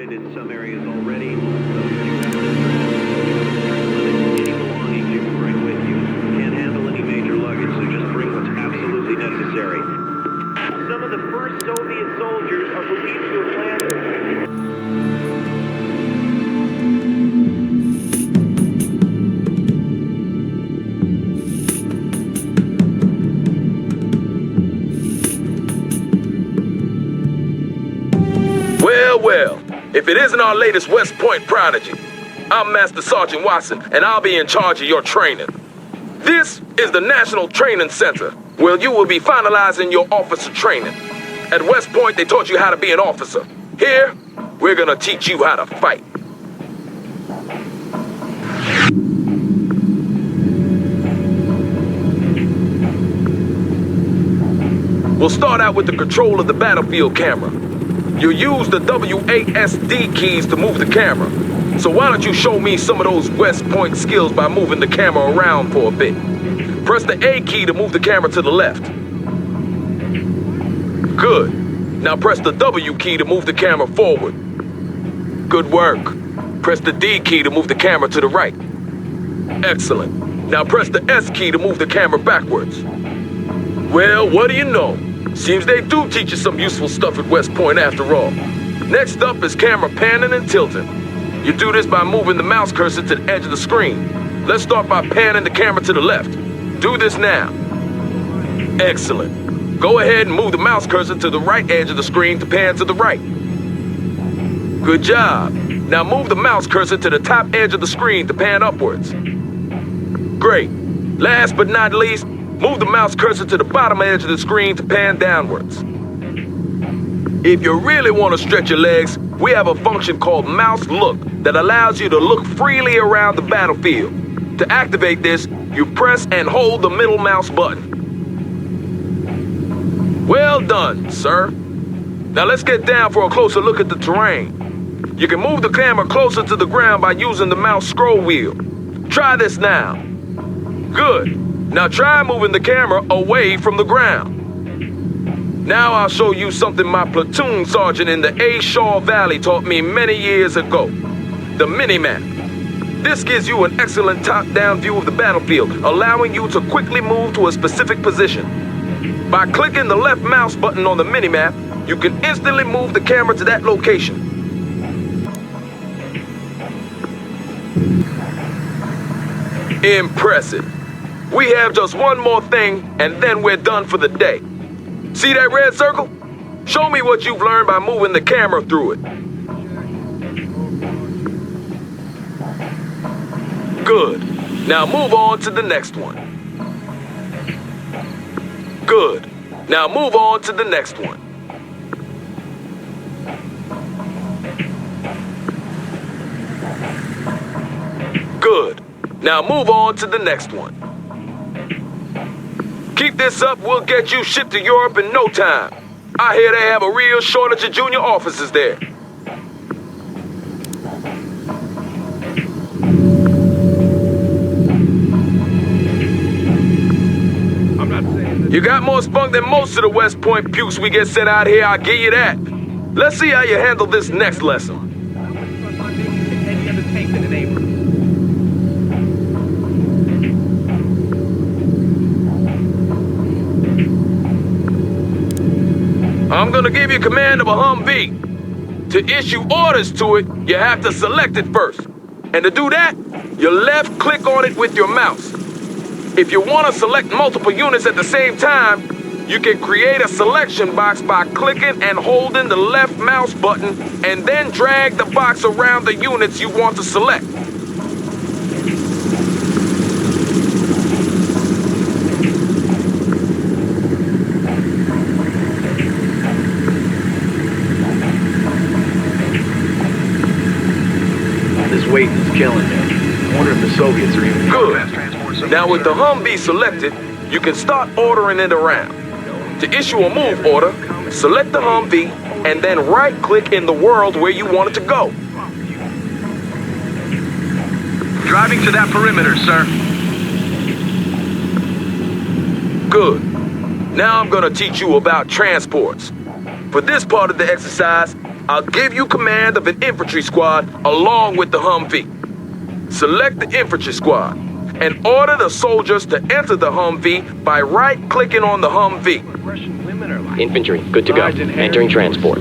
In some areas already. Any belongings you can bring with you. Can't handle any major luggage, so just bring what's absolutely necessary. Some of the first Soviet soldiers are believed to have landed. Well. If it isn't our latest West Point prodigy, I'm Master Sergeant Watson, and I'll be in charge of your training. This is the National Training Center, where you will be finalizing your officer training. At West Point, they taught you how to be an officer. Here, we're gonna teach you how to fight. We'll start out with the control of the battlefield camera. You use the WASD keys to move the camera. So why don't you show me some of those West Point skills by moving the camera around for a bit. Press the A key to move the camera to the left. Good. Now press the W key to move the camera forward. Good work. Press the D key to move the camera to the right. Excellent. Now press the S key to move the camera backwards. Well, what do you know? Seems they do teach you some useful stuff at West Point after all. Next up is camera panning and tilting. You do this by moving the mouse cursor to the edge of the screen. Let's start by panning the camera to the left. Do this now. Excellent. Go ahead and move the mouse cursor to the right edge of the screen to pan to the right. Good job. Now move the mouse cursor to the top edge of the screen to pan upwards. Great. Last but not least, move the mouse cursor to the bottom edge of the screen to pan downwards. If you really want to stretch your legs, we have a function called Mouse Look that allows you to look freely around the battlefield. To activate this, you press and hold the middle mouse button. Well done, sir. Now let's get down for a closer look at the terrain. You can move the camera closer to the ground by using the mouse scroll wheel. Try this now. Good. Now try moving the camera away from the ground. Now I'll show you something my platoon sergeant in the A. Shaw Valley taught me many years ago. The mini-map. This gives you an excellent top-down view of the battlefield, allowing you to quickly move to a specific position. By clicking the left mouse button on the mini-map, you can instantly move the camera to that location. Impressive. We have just one more thing, and then we're done for the day. See that red circle? Show me what you've learned by moving the camera through it. Good. Now move on to the next one. Good. Now move on to the next one. Good. Now move on to the next one. Keep this up, we'll get you shipped to Europe in no time. I hear they have a real shortage of junior officers there. I'm not saying that. You got more spunk than most of the West Point pukes we get sent out here, I'll give you that. Let's see how you handle this next lesson. I'm gonna give you command of a Humvee. To issue orders to it, you have to select it first. And to do that, you left click on it with your mouse. If you want to select multiple units at the same time, you can create a selection box by clicking and holding the left mouse button and then drag the box around the units you want to select. This waiting is killing me. I wonder if the Soviets are even Good. Now with the Humvee selected, you can start ordering it around. To issue a move order, select the Humvee and then right-click in the world where you want it to go. Driving to that perimeter, sir. Good. Now I'm gonna teach you about transports. For this part of the exercise, I'll give you command of an infantry squad along with the Humvee. Select the infantry squad and order the soldiers to enter the Humvee by right-clicking on the Humvee. Infantry, good to go. Entering transport.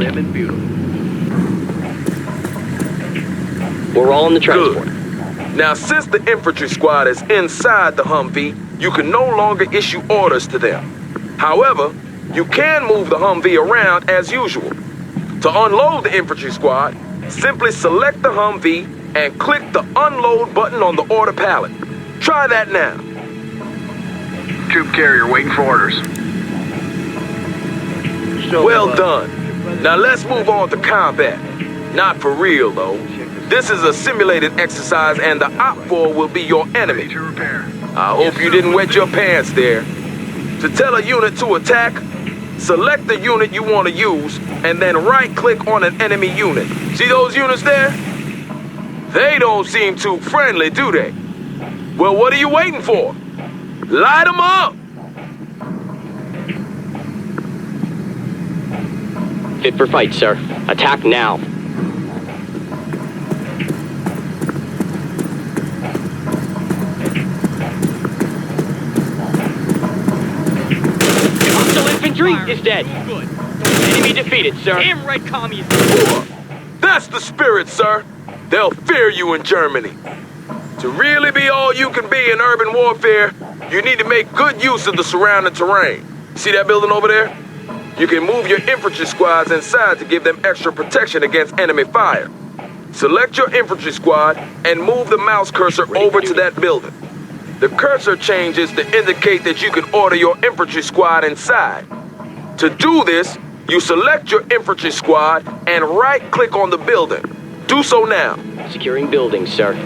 We're all in the transport. Good. Now, since the infantry squad is inside the Humvee, you can no longer issue orders to them. However, you can move the Humvee around as usual. To unload the infantry squad, simply select the Humvee and click the unload button on the order pallet. Try that now. Troop carrier waiting for orders. Well done. Now let's move on to combat. Not for real, though. This is a simulated exercise and the Op-4 will be your enemy. I hope you didn't wet your pants there. To tell a unit to attack, select the unit you want to use and then right-click on an enemy unit. See those units there? They don't seem too friendly, do they? Well, what are you waiting for? Light them up! Fit for fight, sir. Attack now. Hostile infantry is dead. Enemy defeated, sir. Damn right, commies. That's the spirit, sir. They'll fear you in Germany. To really be all you can be in urban warfare, you need to make good use of the surrounding terrain. See that building over there? You can move your infantry squads inside to give them extra protection against enemy fire. Select your infantry squad and move the mouse cursor over to that building. The cursor changes to indicate that you can order your infantry squad inside. To do this, you select your infantry squad and right-click on the building. Do so now. Securing buildings, sir.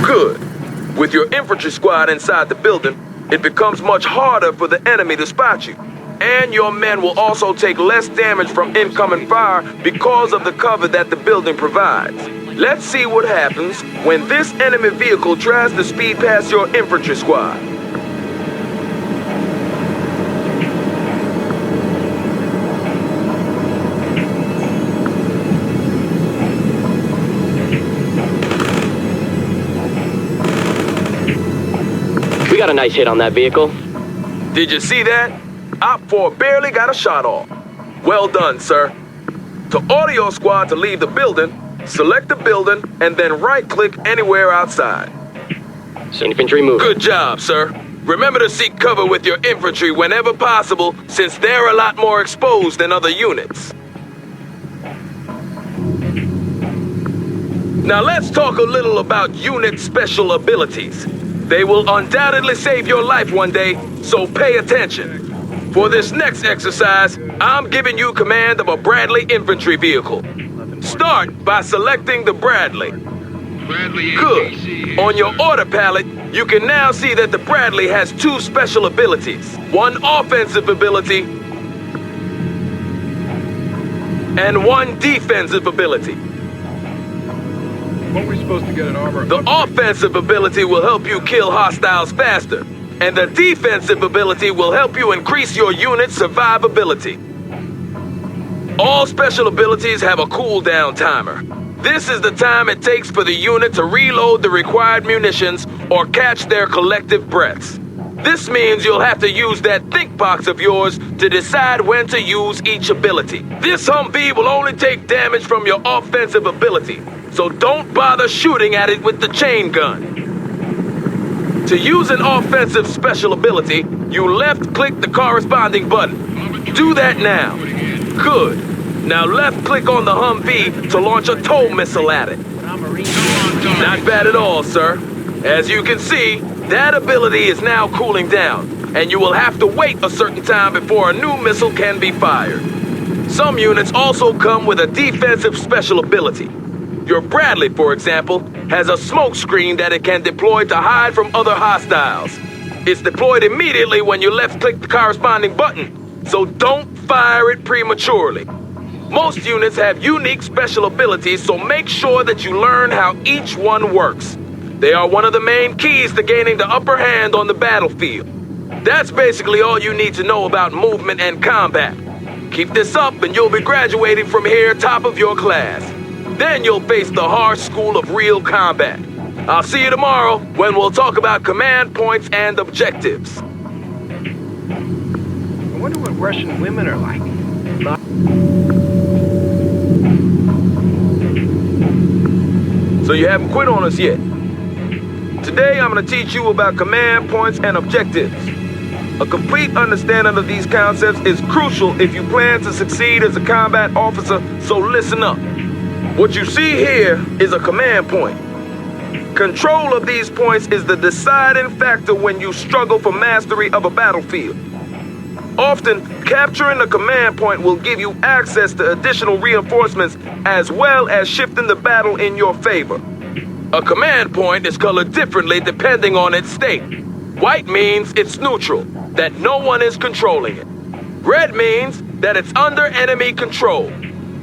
Good. With your infantry squad inside the building, it becomes much harder for the enemy to spot you. And your men will also take less damage from incoming fire because of the cover that the building provides. Let's see what happens when this enemy vehicle tries to speed past your infantry squad. We got a nice hit on that vehicle. Did you see that? Op-4 barely got a shot off. Well done, sir. To order your squad to leave the building, select the building and then right-click anywhere outside. Infantry moving. Good job, sir. Remember to seek cover with your infantry whenever possible, since they're a lot more exposed than other units. Now let's talk a little about unit special abilities. They will undoubtedly save your life one day, so pay attention. For this next exercise, I'm giving you command of a Bradley infantry vehicle. Start by selecting the Bradley. Good. On your order palette, you can now see that the Bradley has two special abilities. One offensive ability and one defensive ability. What are we supposed to get an armor? The offensive ability will help you kill hostiles faster, and the defensive ability will help you increase your unit's survivability. All special abilities have a cooldown timer. This is the time it takes for the unit to reload the required munitions or catch their collective breaths. This means you'll have to use that think box of yours to decide when to use each ability. This Humvee will only take damage from your offensive ability, so don't bother shooting at it with the chain gun. To use an offensive special ability, you left-click the corresponding button. Do that now. Good. Now left-click on the Humvee to launch a tow missile at it. Not bad at all, sir. As you can see, that ability is now cooling down, and you will have to wait a certain time before a new missile can be fired. Some units also come with a defensive special ability. Your Bradley, for example, has a smoke screen that it can deploy to hide from other hostiles. It's deployed immediately when you left-click the corresponding button, so don't fire it prematurely. Most units have unique special abilities, so make sure that you learn how each one works. They are one of the main keys to gaining the upper hand on the battlefield. That's basically all you need to know about movement and combat. Keep this up and you'll be graduating from here top of your class. Then you'll face the harsh school of real combat. I'll see you tomorrow when we'll talk about command points and objectives. I wonder what Russian women are like. So you haven't quit on us yet. Today I'm going to teach you about command points and objectives. A complete understanding of these concepts is crucial if you plan to succeed as a combat officer, so listen up. What you see here is a command point. Control of these points is the deciding factor when you struggle for mastery of a battlefield. Often, capturing a command point will give you access to additional reinforcements as well as shifting the battle in your favor. A command point is colored differently depending on its state. White means it's neutral, that no one is controlling it. Red means that it's under enemy control.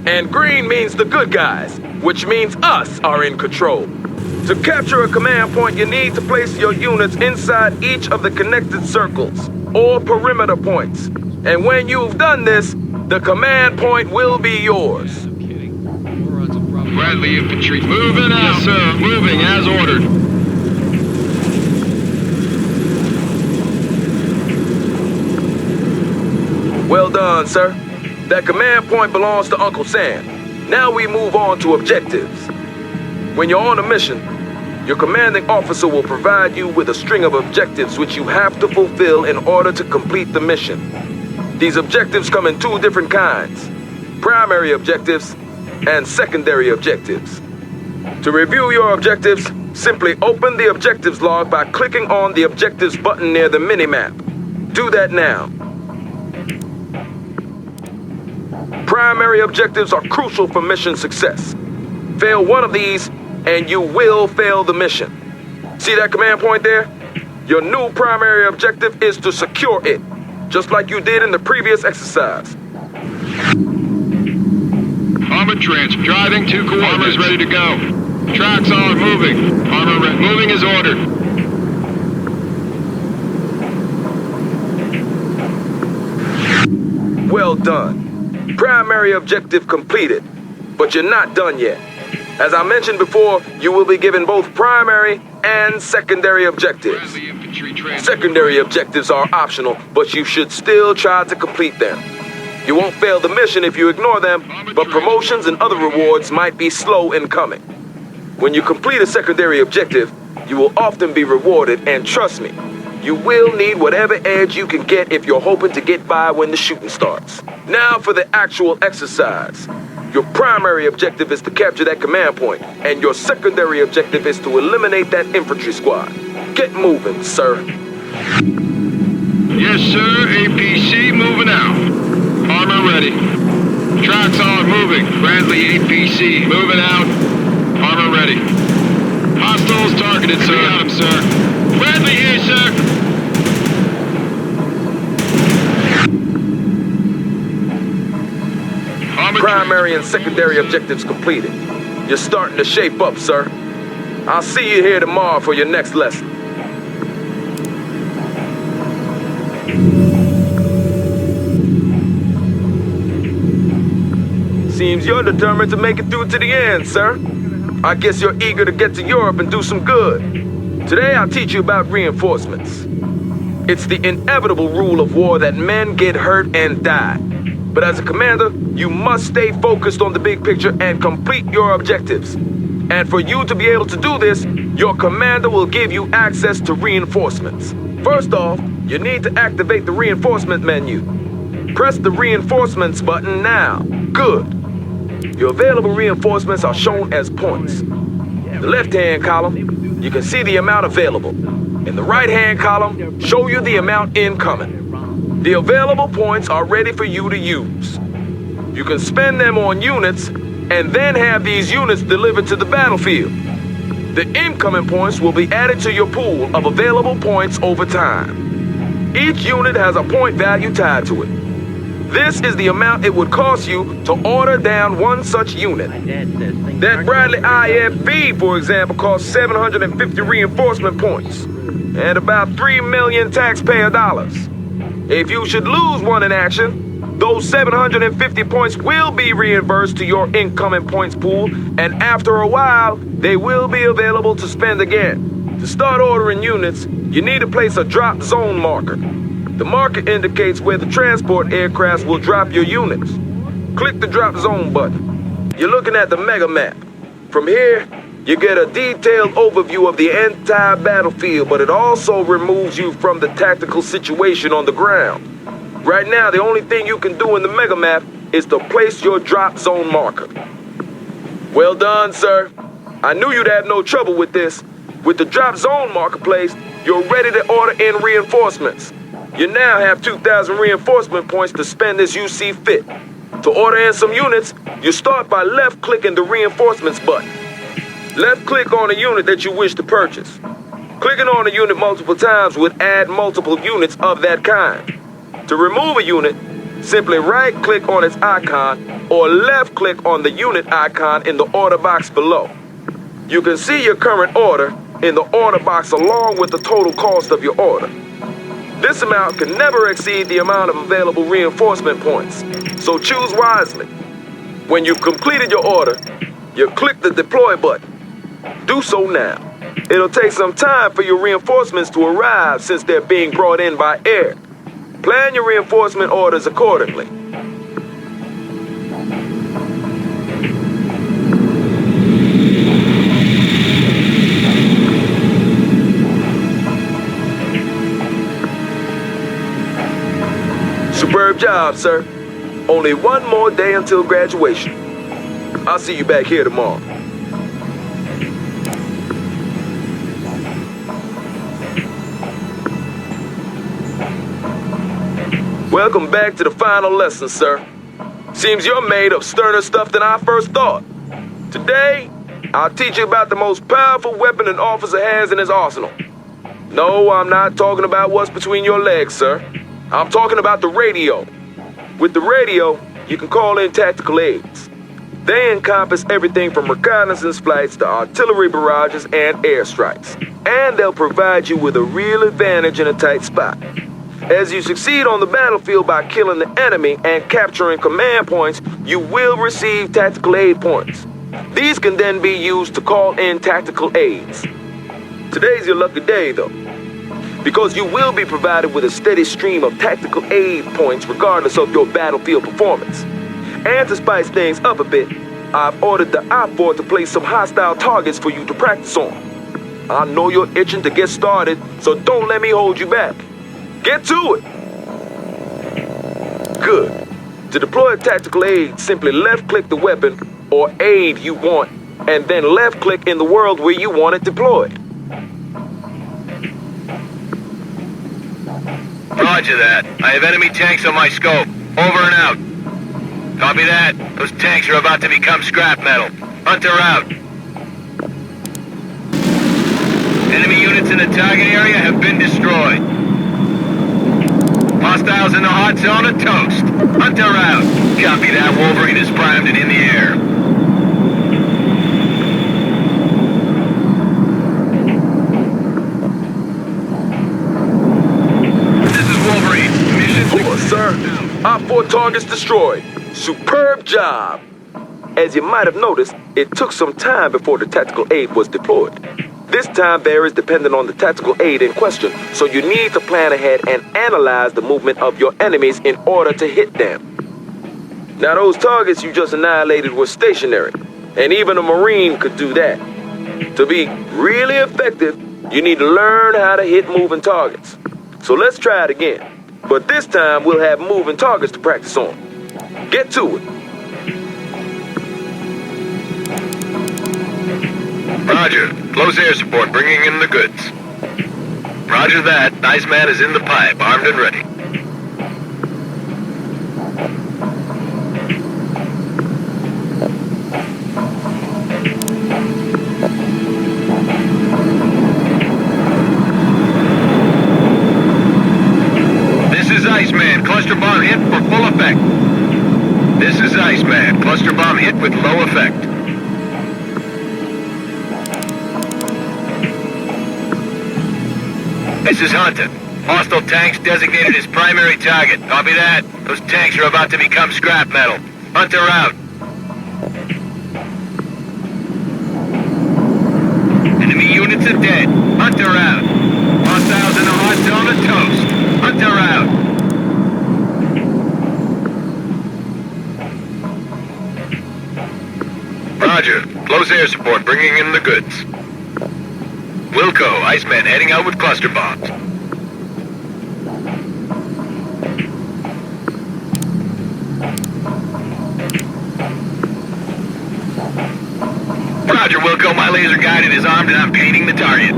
And green means the good guys, which means us are in control. To capture a command point, you need to place your units inside each of the connected circles, or perimeter points. And when you've done this, the command point will be yours. Bradley infantry. Moving out. Yes, sir. Moving as ordered. Well done, sir. That command point belongs to Uncle Sam. Now we move on to objectives. When you're on a mission, your commanding officer will provide you with a string of objectives which you have to fulfill in order to complete the mission. These objectives come in two different kinds: primary objectives and secondary objectives. To review your objectives, simply open the objectives log by clicking on the objectives button near the minimap. Do that now. Primary objectives are crucial for mission success. Fail one of these, and you will fail the mission. See that command point there? Your new primary objective is to secure it, just like you did in the previous exercise. Armor trench. Driving to coordinates. Armor's ready to go. Tracks are moving. Armor moving as ordered. Well done. Primary objective completed, but you're not done yet. As I mentioned before, you will be given both primary and secondary objectives. Bradley infantry transport. Secondary objectives are optional, but you should still try to complete them. You won't fail the mission if you ignore them, but promotions and other rewards might be slow in coming. When you complete a secondary objective, you will often be rewarded, and trust me, you will need whatever edge you can get if you're hoping to get by when the shooting starts. Now for the actual exercise. Your primary objective is to capture that command point, and your secondary objective is to eliminate that infantry squad. Get moving, sir. Yes, sir. APC moving out. Armor ready. Tracks are moving. Bradley APC moving out. Armor ready. Hostiles targeted, sir. Got him, sir. Bradley here, sir. Primary and secondary objectives completed. You're starting to shape up, sir. I'll see you here tomorrow for your next lesson. Seems Seems you're determined to make it through to the end, sir. I guess you're eager to get to Europe and do some good. Today I'll teach you about reinforcements. It's the inevitable rule of war that men get hurt and die. But as a commander, you must stay focused on the big picture and complete your objectives. And for you to be able to do this, your commander will give you access to reinforcements. First off, you need to activate the reinforcement menu. Press the reinforcements button now. Good. Your available reinforcements are shown as points. In the left-hand column, you can see the amount available. In the right-hand column, show you the amount incoming. The available points are ready for you to use. You can spend them on units and then have these units delivered to the battlefield. The incoming points will be added to your pool of available points over time. Each unit has a point value tied to it. This is the amount it would cost you to order down one such unit. That Bradley IFV, for example, costs 750 reinforcement points and about 3 million taxpayer dollars. If you should lose one in action, those 750 points will be reimbursed to your incoming points pool, and after a while, they will be available to spend again. To start ordering units, you need to place a drop zone marker. The marker indicates where the transport aircrafts will drop your units. Click the drop zone button. You're looking at the mega map. From here, you get a detailed overview of the entire battlefield, but it also removes you from the tactical situation on the ground. Right now, the only thing you can do in the mega map is to place your drop zone marker. Well done, sir. I knew you'd have no trouble with this. With the drop zone marker placed, you're ready to order in reinforcements. You now have 2,000 reinforcement points to spend as you see fit. To order in some units, you start by left-clicking the reinforcements button. Left-click on a unit that you wish to purchase. Clicking on a unit multiple times would add multiple units of that kind. To remove a unit, simply right-click on its icon or left-click on the unit icon in the order box below. You can see your current order in the order box along with the total cost of your order. This amount can never exceed the amount of available reinforcement points, so choose wisely. When you've completed your order, you click the deploy button. Do so now. It'll take some time for your reinforcements to arrive since they're being brought in by air. Plan your reinforcement orders accordingly. Superb job, sir. Only one more day until graduation. I'll see you back here tomorrow. Welcome back to the final lesson, sir. Seems you're made of sterner stuff than I first thought. Today, I'll teach you about the most powerful weapon an officer has in his arsenal. No, I'm not talking about what's between your legs, sir. I'm talking about the radio. With the radio, you can call in tactical aids. They encompass everything from reconnaissance flights to artillery barrages and airstrikes. And they'll provide you with a real advantage in a tight spot. As you succeed on the battlefield by killing the enemy and capturing command points, you will receive tactical aid points. These can then be used to call in tactical aids. Today's your lucky day, though, because you will be provided with a steady stream of tactical aid points regardless of your battlefield performance. And to spice things up a bit, I've ordered the I-4 to place some hostile targets for you to practice on. I know you're itching to get started, so don't let me hold you back. Get to it! Good. To deploy a tactical aid, simply left-click the weapon or aid you want, and then left-click in the world where you want it deployed. Roger that. I have enemy tanks on my scope. Over and out. Copy that. Those tanks are about to become scrap metal. Hunter out. Enemy units in the target area have been destroyed. Hostiles in the hot zone are toast. Hunter out. Copy that. Wolverine is primed and in the air. This is Wolverine. Mission Sir, our 4 targets destroyed. Superb job. As you might have noticed, it took some time before the tactical aid was deployed. This time varies depending on the tactical aid in question, so you need to plan ahead and analyze the movement of your enemies in order to hit them. Now those targets you just annihilated were stationary, and even a Marine could do that. To be really effective, you need to learn how to hit moving targets. So let's try it again, but this time we'll have moving targets to practice on. Get to it. Roger. Close air support, bringing in the goods. Roger that. Iceman is in the pipe, armed and ready. This is Iceman. Cluster bomb hit for full effect. This is Iceman. Cluster bomb hit with low effect. This is Hunter. Hostile tanks designated as primary target. Copy that? Those tanks are about to become scrap metal. Hunter out. Enemy units are dead. Hunter out. Hostiles in the hostile on the toast. Hunter out. Roger. Close air support, bringing in the goods. Wilco, Iceman heading out with cluster bombs. Roger, Wilco, my laser guided is armed and I'm painting the target.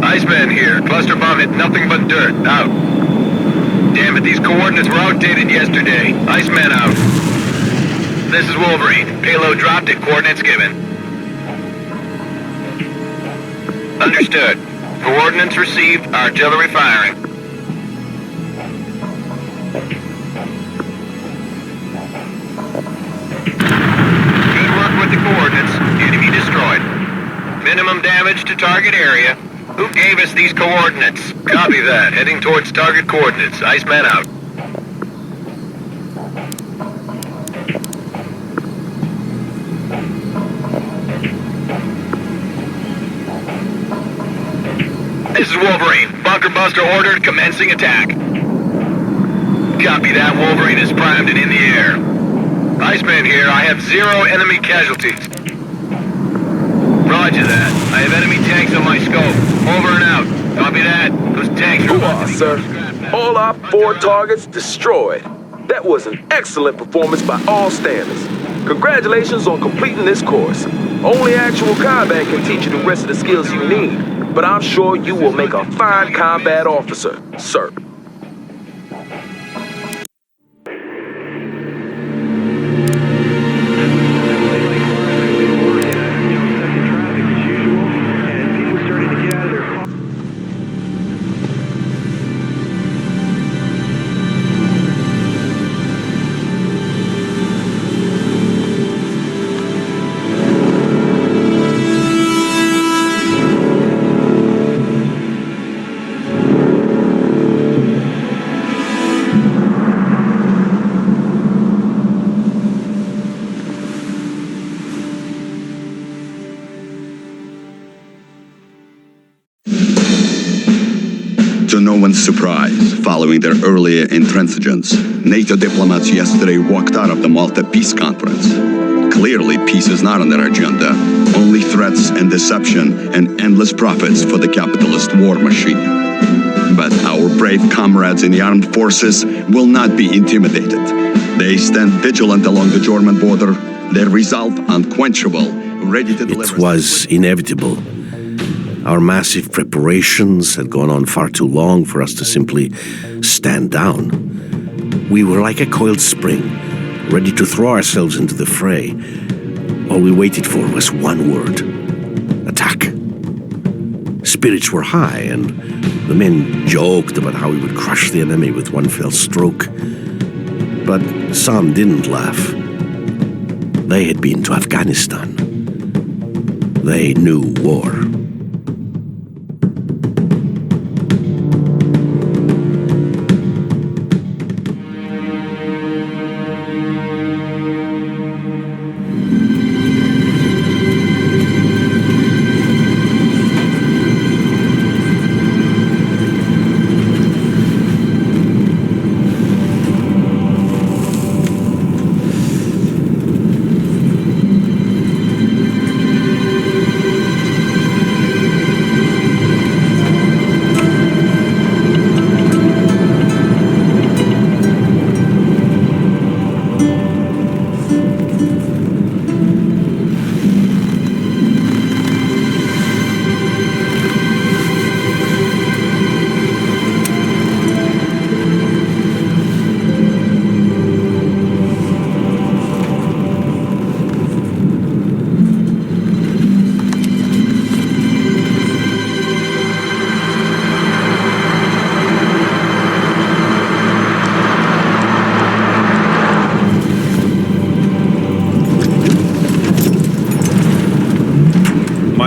Iceman here, cluster bomb hit nothing but dirt, out. Damn it, these coordinates were outdated yesterday. Iceman out. This is Wolverine, payload dropped at coordinates given. Understood. Coordinates received. Artillery firing. Good work with the coordinates. Enemy destroyed. Minimum damage to target area. Who gave us these coordinates? Copy that. Heading towards target coordinates. Iceman out. This is Wolverine. Bunker Buster ordered, commencing attack. Copy that. Wolverine is primed and in the air. Iceman here. I have 0 enemy casualties. Roger that. I have enemy tanks on my scope. Over and out. Copy that. Those tanks are Hoorah, sir. All our 4 targets destroyed. That was an excellent performance by all standards. Congratulations on completing this course. Only actual combat can teach you the rest of the skills you need. But I'm sure you will make a fine combat officer, sir. To no one's surprise, following their earlier intransigence, NATO diplomats yesterday walked out of the Malta Peace Conference. Clearly, peace is not on their agenda, only threats and deception and endless profits for the capitalist war machine. But our brave comrades in the armed forces will not be intimidated. They stand vigilant along the German border, their resolve unquenchable, ready to deliver... It was inevitable. Our massive preparations had gone on far too long for us to simply stand down. We were like a coiled spring, ready to throw ourselves into the fray. All we waited for was one word: attack. Spirits were high, and the men joked about how we would crush the enemy with one fell stroke. But some didn't laugh. They had been to Afghanistan. They knew war.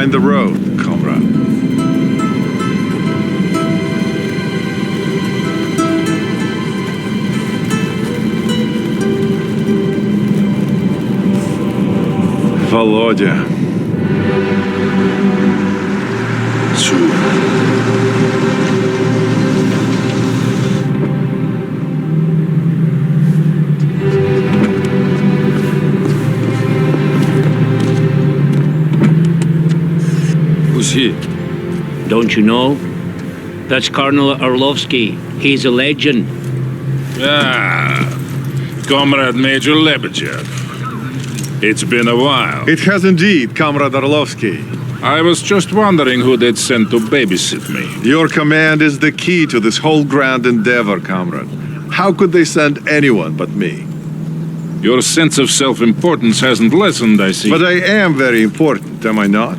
Mind the road, comrade. Володя. Who's he? Don't you know? That's Colonel Orlovsky. He's a legend. Ah, Comrade Major Lebedev. It's been a while. It has indeed, Comrade Orlovsky. I was just wondering who they'd send to babysit me. Your command is the key to this whole grand endeavor, comrade. How could they send anyone but me? Your sense of self-importance hasn't lessened, I see. But I am very important, am I not?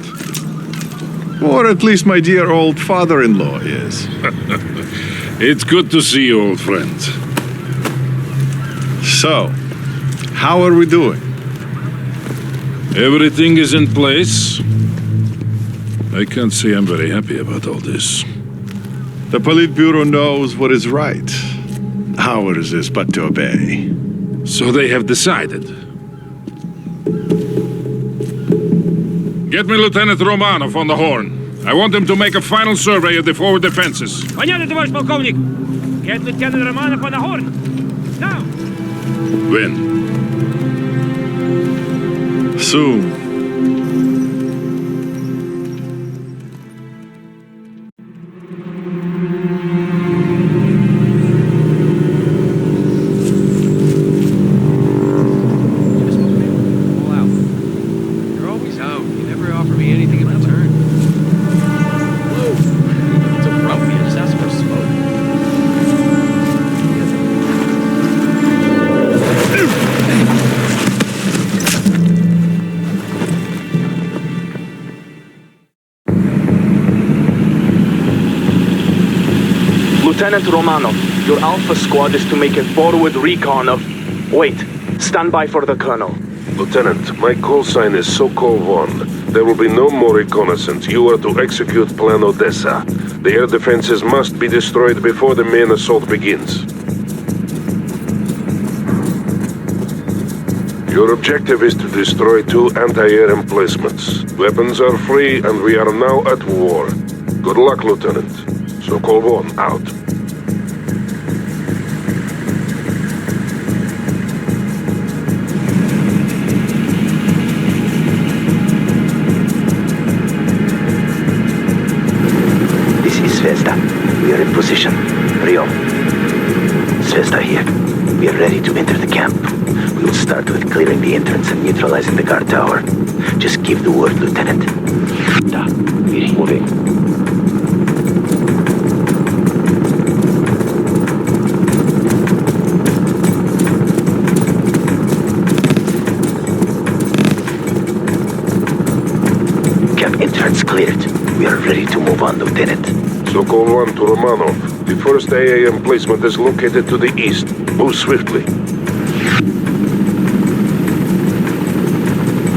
Or at least my dear old father-in-law is. It's good to see you, old friend. So, how are we doing? Everything is in place. I can't say I'm very happy about all this. The Politburo knows what is right. Ours is but to obey. So they have decided. Get me Lieutenant Romanov on the horn. I want him to make a final survey of the forward defenses. Понятно, товарищ полковник. Get Lieutenant Romanov on the horn. Now. When? Soon. You're always out. You never offer me anything in return. Whoa. It's a grumpy obsessed for smoke. Lieutenant Romanov, your Alpha squad is to make a forward recon of... Wait, stand by for the Colonel. Lieutenant, my call sign is Sokol 1. There will be no more reconnaissance. You are to execute Plan Odessa. The air defenses must be destroyed before the main assault begins. Your objective is to destroy 2 anti-air emplacements. Weapons are free and we are now at war. Good luck, Lieutenant. Sokol 1, out. Zvezda, we are in position. Rio. Zvezda here. We are ready to enter the camp. We will start with clearing the entrance and neutralizing the guard tower. Just give the word, Lieutenant. Moving. Camp entrance cleared. We are ready to move on, Lieutenant. Sokol 1 to Romanov. The first AA emplacement is located to the east. Move swiftly.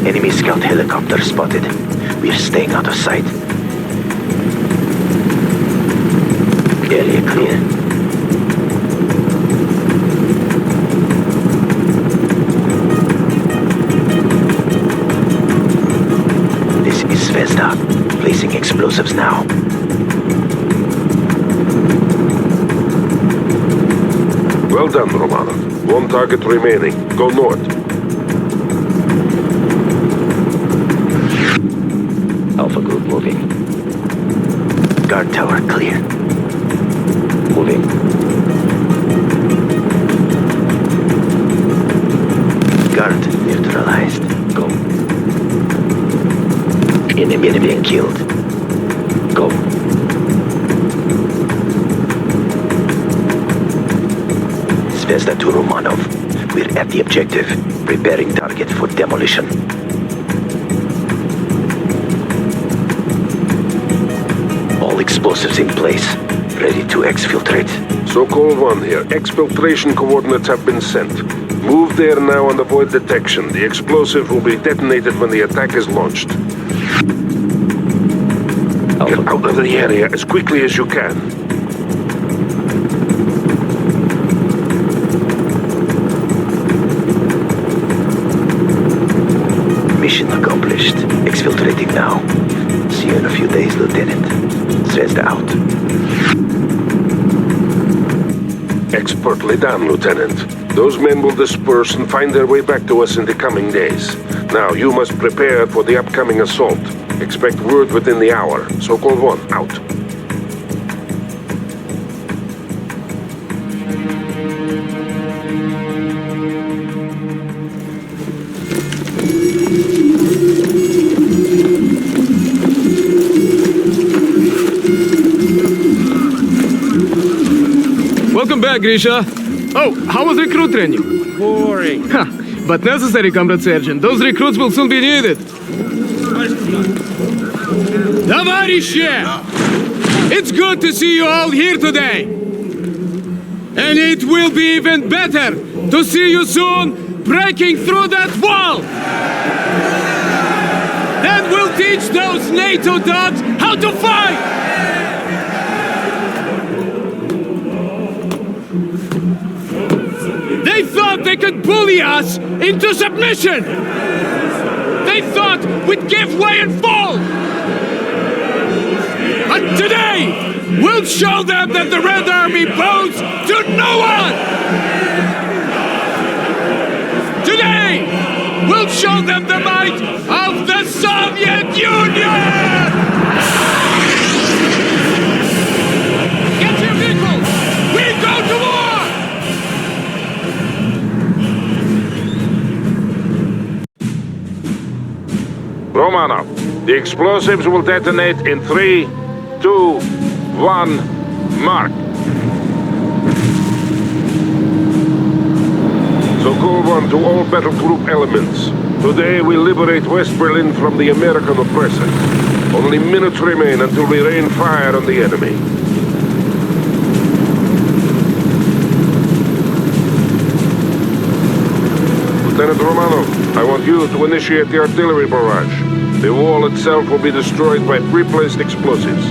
Enemy scout helicopter spotted. We are staying out of sight. Area clear. This is Zvezda. Placing explosives now. Well done, Romanov. 1 target remaining. Go north. Alpha group moving. Guard tower clear. Moving. Guard neutralized. Go. Enemy being killed. Go. Zvezda to Romanov. We're at the objective. Preparing target for demolition. All explosives in place. Ready to exfiltrate. Sokol 1 here. Exfiltration coordinates have been sent. Move there now and avoid detection. The explosive will be detonated when the attack is launched. Get out of the area as quickly as you can. Mission accomplished. Exfiltrating now. See you in a few days, Lieutenant. Zvezda out. Expertly done, Lieutenant. Those men will disperse and find their way back to us in the coming days. Now, you must prepare for the upcoming assault. Expect word within the hour. Sokol 1, out. Welcome back, Grisha. Oh, how was recruit training? Boring. But necessary, Comrade Sergeant. Those recruits will soon be needed. Товарищи! It's good to see you all here today. And it will be even better to see you soon breaking through that wall. Then we'll teach those NATO dogs how to fight. They thought they could bully us into submission! They thought we'd give way and fall! But today, we'll show them that the Red Army bows to no one! Today, we'll show them the might of the Soviet Union! Get your vehicles! We go to war! Romanov, the explosives will detonate in 3, 2, 1, mark. Sokol 1 to all battle group elements. Today we liberate West Berlin from the American oppressor. Only minutes remain until we rain fire on the enemy. Lieutenant Romanov, I want you to initiate the artillery barrage. The wall itself will be destroyed by pre-placed explosives.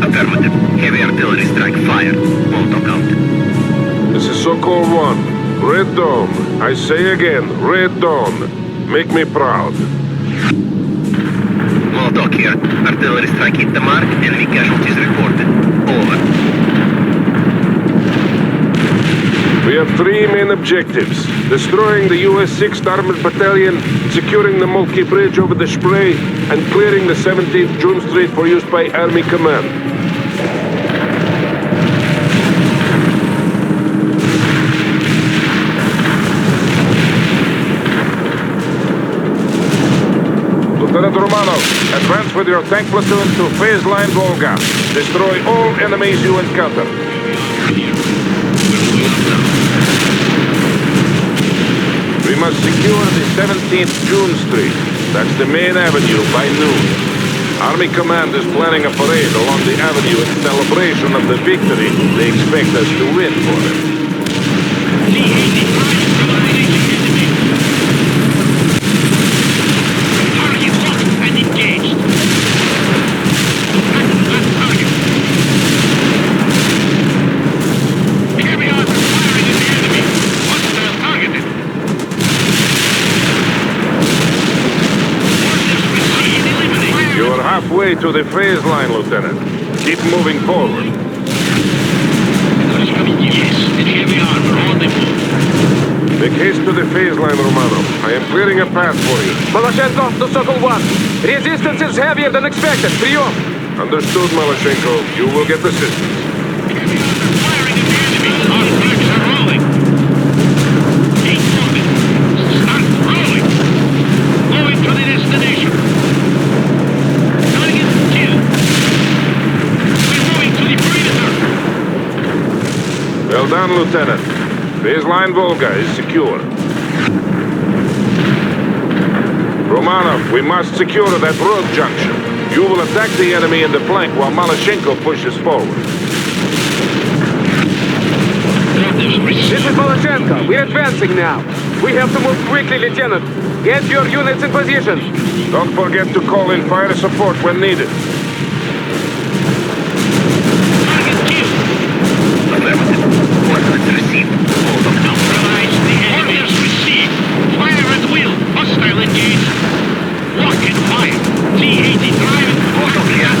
Affirmative. Heavy artillery strike fire. Molotov out. This is Sokol 1. Red Dawn. I say again, Red Dawn. Make me proud. Molotov here. Artillery strike hit the mark. Enemy casualties reported. Over. We have 3 main objectives. Destroying the US 6th Armored Battalion, securing the Moltke Bridge over the Spree, and clearing the 17th June Street for use by Army Command. Lieutenant Romanov, advance with your tank platoon to phase line Volga. Destroy all enemies you encounter. We must secure the 17th June Street. That's the main avenue by noon. Army Command is planning a parade along the avenue in celebration of the victory they expect us to win for them. Target locked and engaged. Heavy armor firing at the enemy. Hostile targeted. You are halfway to the phase line, Lieutenant. Keep moving forward. Yes, and heavy armor on the move. Make haste to the phase line, Romanov. I am clearing a path for you. Maloshenko to Sokol 1. Resistance is heavier than expected. Прием! Understood, Maloshenko. You will get assistance. Heavy armor firing at the enemy. Our flags are rolling. Keep moving. Start rolling. Going to the destination. Target killed. We're moving to the perimeter. Well done, Lieutenant. Phase line Volga is secure. Romanov, we must secure that road junction. You will attack the enemy in the flank while Maloshenko pushes forward. This is Maloshenko. We're advancing now. We have to move quickly, Lieutenant. Get your units in position. Don't forget to call in fire support when needed. Affirmative. Coordinates received. Hold them now. Neutralize the enemy. Orders received. Fire at will. Hostile engaged. Lock and fire. T-80 driving. Portal clear.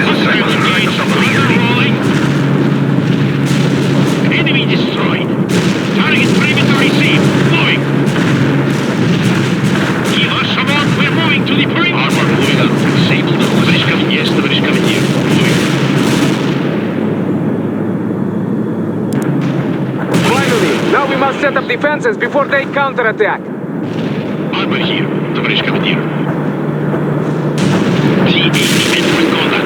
Hostile engaged. Rudder rolling. Enemy destroyed. Target perimeter received. Moving. Give us some more. We're moving to the perimeter. Armor moving up. Sable the British coming. Yes, the British coming here. Moving. Finally, now we must set up defenses before they counterattack. Armor here. The British coming here. T-80 entering combat.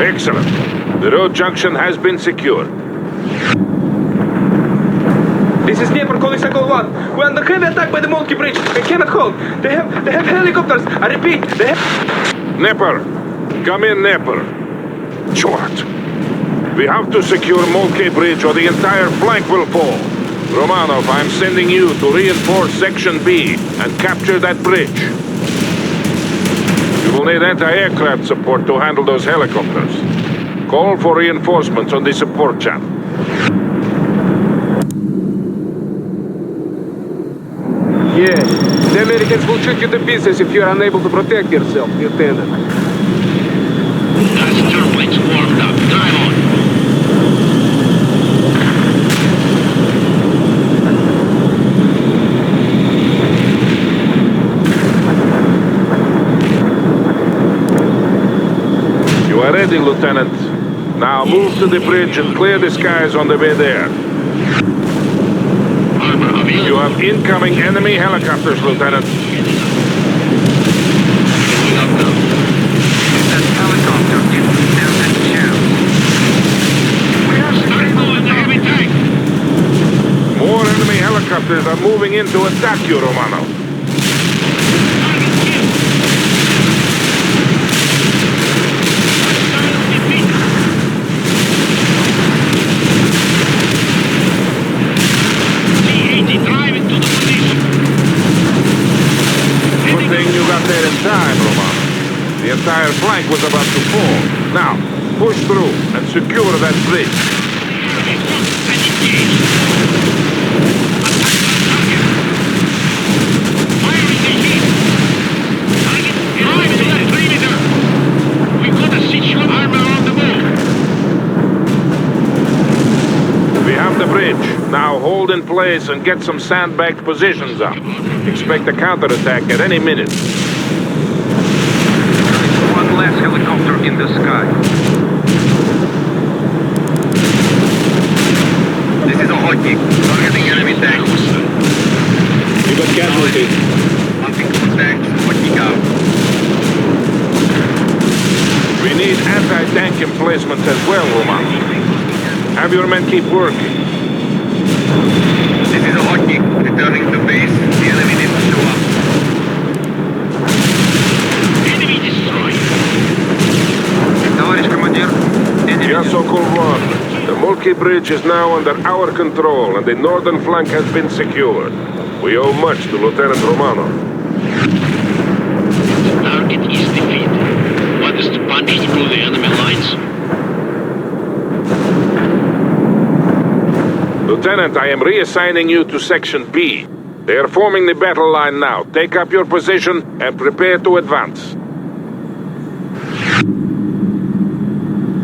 Excellent. The road junction has been secured. This is Dnieper calling Cycle 1. We're under heavy attack by the Moltke Bridge. We cannot hold. They have helicopters. I repeat, they have... Nepper! Come in, Nepper. Short. We have to secure Moltke Bridge or the entire flank will fall. Romanov, I'm sending you to reinforce Section B and capture that bridge. You will need anti-aircraft support to handle those helicopters. Call for reinforcements on the support channel. Yes, the Americans will shoot you to pieces if you're unable to protect yourself, Lieutenant. Gas turbines warmed up. Drive on. You are ready, Lieutenant. Now move to the bridge and clear the skies on the way there. Armor available. You have incoming enemy helicopters, Lieutenant. Moving up now. That helicopter didn't stand a chance. We are starting moving the heavy tank. More enemy helicopters are moving in to attack you, Romano. Target killed. Hostile defeated. T-80 driving to the position. Good thing you got there in time, Romano. The entire flank was about to fall. Now, push through and secure that bridge. Enemy locked and engaged. Attack the target. Firing the heat. Target drive to the perimeter. We've got a situation armor on the move. We have the bridge. Now hold in place and get some sandbagged positions up. Expect a counterattack at any minute. One less helicopter in the sky. This is a hotkey. Targeting enemy tanks. We got casualties. Hunting for tanks. Hotkey out. We need anti-tank emplacements as well, Roman. Have your men keep working. This is a hotkey. Returning to base. The enemy didn't show up. Enemy destroyed. Товарищ командир. Yes, Sokol 1. The Moltke Bridge is now under our control and the northern flank has been secured. We owe much to Lieutenant Romano. The target is defeated. Want us to punch through the enemy lines? Lieutenant, I am reassigning you to Section B. They are forming the battle line now. Take up your position and prepare to advance.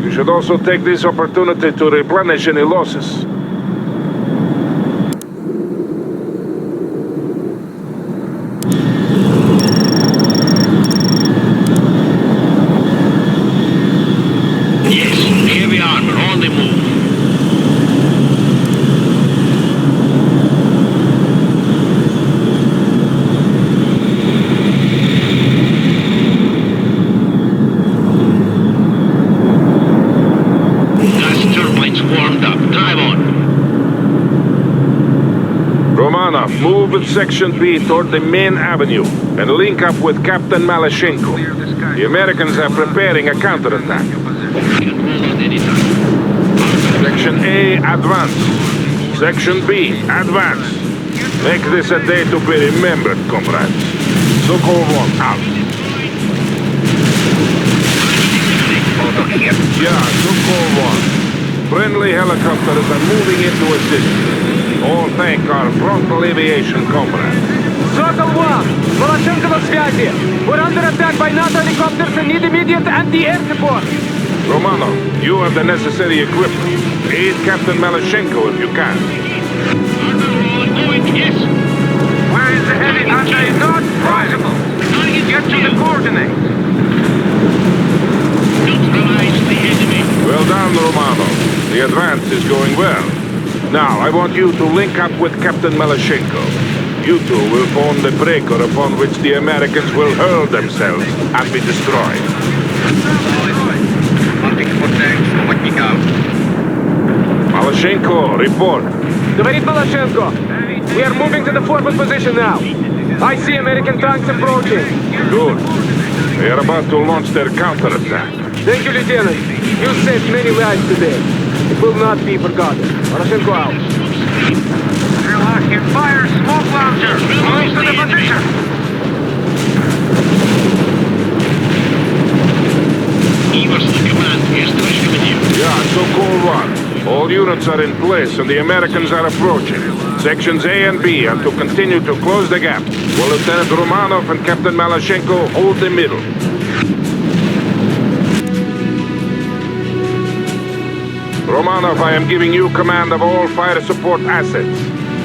You should also take this opportunity to replenish any losses. Yes, heavy armor on the move. Gas turbines warmed up. Drive on. Romanov, move with Section B toward the main avenue and link up with Captain Malashenko. The Americans are preparing a counterattack. Section A, advance. Section B, advance. Make this a day to be remembered, comrades. Sokol 1, out. Yeah, Sokol 1. Friendly helicopters are moving into assistance. All thank our frontal aviation comrades. Sokol 1! Malashenko на связи! We're under attack by NATO helicopters and need immediate anti-air support! Romanov, you have the necessary equipment. Aid Captain Malashenko if you can. Yes. Where is the helicopter? It's not possible. Get to the coordinates. Neutralize the enemy. Well done, Romanov. The advance is going well. Now, I want you to link up with Captain Malashenko. You two will form the breaker upon which the Americans will hurl themselves and be destroyed. Malashenko, report. Говорит Malashenko. We are moving to the forward position now. I see American tanks approaching. Good. They are about to launch their counterattack. Thank you, Lieutenant. You saved many lives today. It will not be forgotten. Malashenko out. Relax, fire smoke launcher. Move to the position. Ivers the command. Here's Tonish coming in. Yeah, Sokol 1. All units are in place and the Americans are approaching. Sections A and B are to continue to close the gap, while Lieutenant Romanov and Captain Malashenko hold the middle. Romanov, I am giving you command of all fire support assets.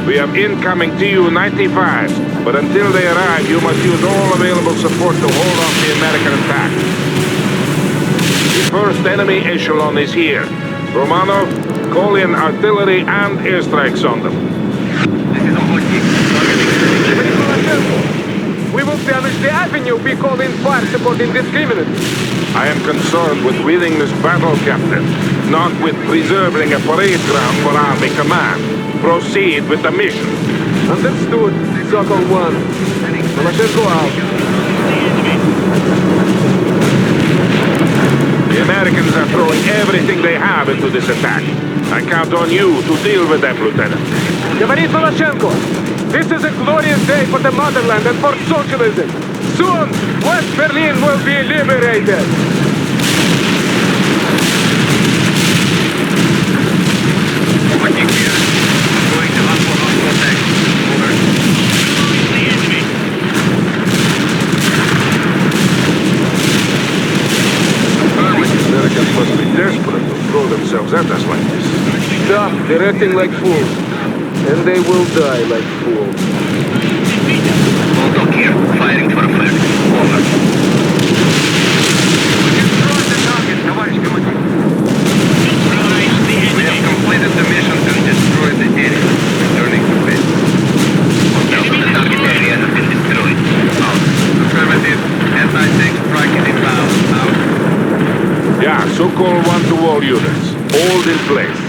We have incoming Tu-95s, but until they arrive, you must use all available support to hold off the American attack. The first enemy echelon is here. Romanov, call in artillery and airstrikes on them. We will damage the avenue. We call in fire support indiscriminately. I am concerned with winning this battle, Captain, not with preserving a parade ground for Army Command. Proceed with the mission. Understood. Sokol 1. Malashenko out. The Americans are throwing everything they have into this attack. I count on you to deal with them, Lieutenant. Говорит Malashenko. This is a glorious day for the motherland and for socialism. Soon, West Berlin will be liberated. Americans must be desperate to throw themselves at us like this. Stop, they're acting like fools. And they will die like fools. Bulldog here, firing for effect. Over. We can cross the target, товарищ командир. We have completed the mission and destroyed the area. Returning to base. Hostels in the target area have been destroyed. Out. Affirmative. SI-6 strike is inbound. Out. Yeah, Sokol 1 to all units. Hold in place.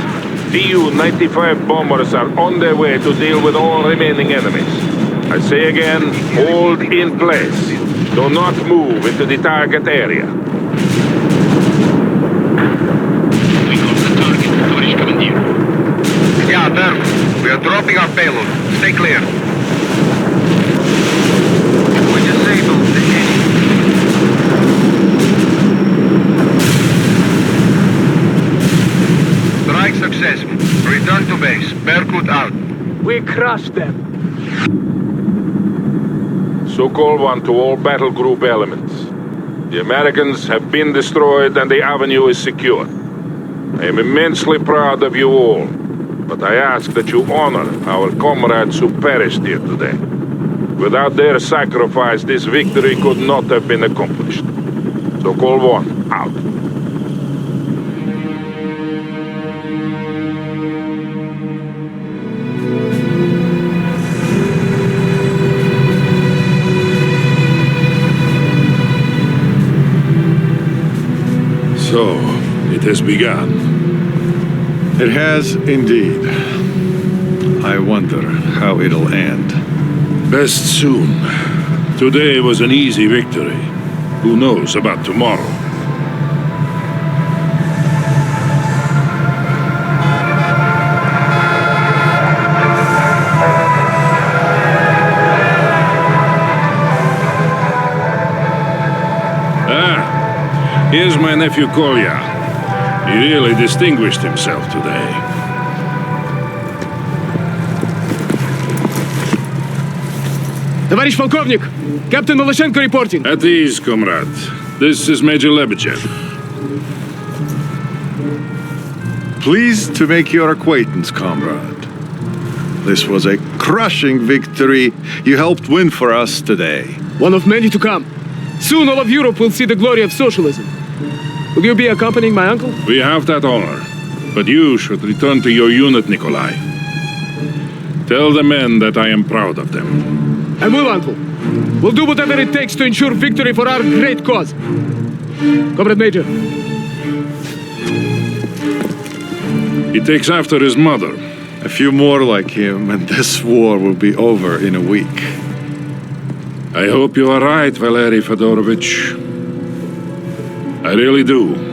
Tu-95 bombers are on their way to deal with all remaining enemies. I say again, hold in place. Do not move into the target area. We got the target, Tonish coming in. Yeah, there. We are dropping our payload. Stay clear. We disabled the enemy. Strike successful. Return to base. Berkut out. We crushed them. Sokol 1 to all battle group elements. The Americans have been destroyed and the avenue is secure. I am immensely proud of you all, but I ask that you honor our comrades who perished here today. Without their sacrifice, this victory could not have been accomplished. Sokol 1, out. So, it has begun. It has indeed. I wonder how it'll end. Best soon. Today was an easy victory. Who knows about tomorrow? Here's my nephew Kolya. He really distinguished himself today. Товарищ полковник! Captain Maloshenko reporting! At ease, comrade. This is Major Lebedev. Pleased to make your acquaintance, comrade. This was a crushing victory you helped win for us today. One of many to come. Soon all of Europe will see the glory of socialism. Will you be accompanying my uncle? We have that honor. But you should return to your unit, Nikolai. Tell the men that I am proud of them. I will, uncle. We'll do whatever it takes to ensure victory for our great cause. Comrade Major. He takes after his mother. A few more like him, and this war will be over in a week. I hope you are right, Valery Fedorovich. I really do.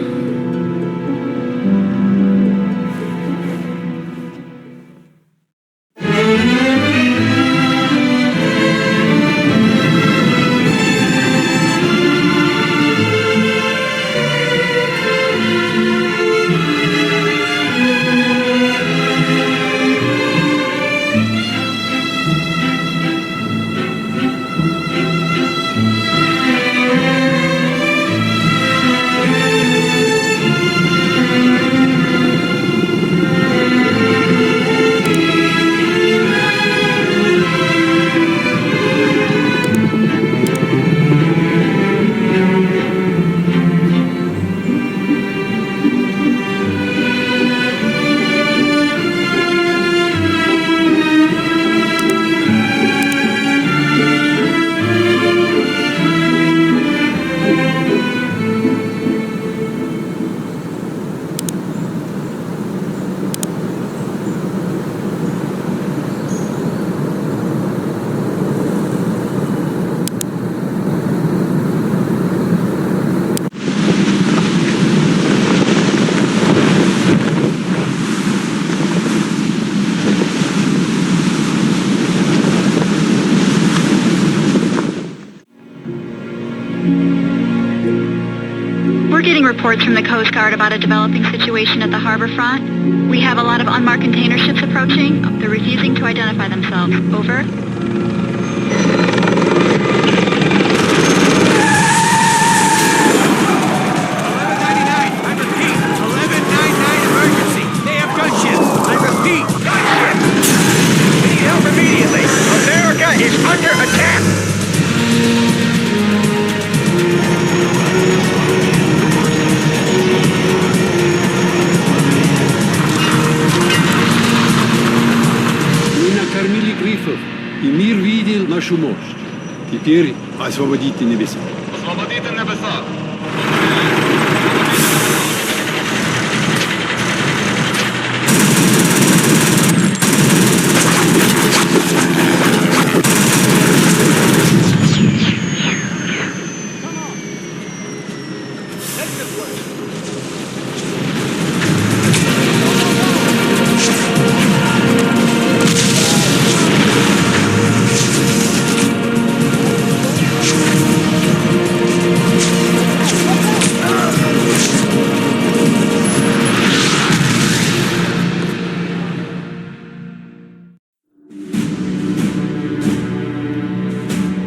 Reports from the Coast Guard about a developing situation at the harbor front. We have a lot of unmarked container ships approaching. They're refusing to identify themselves. Over. И мир видел нашу мощь. Теперь освободите небеса. Освободите небеса.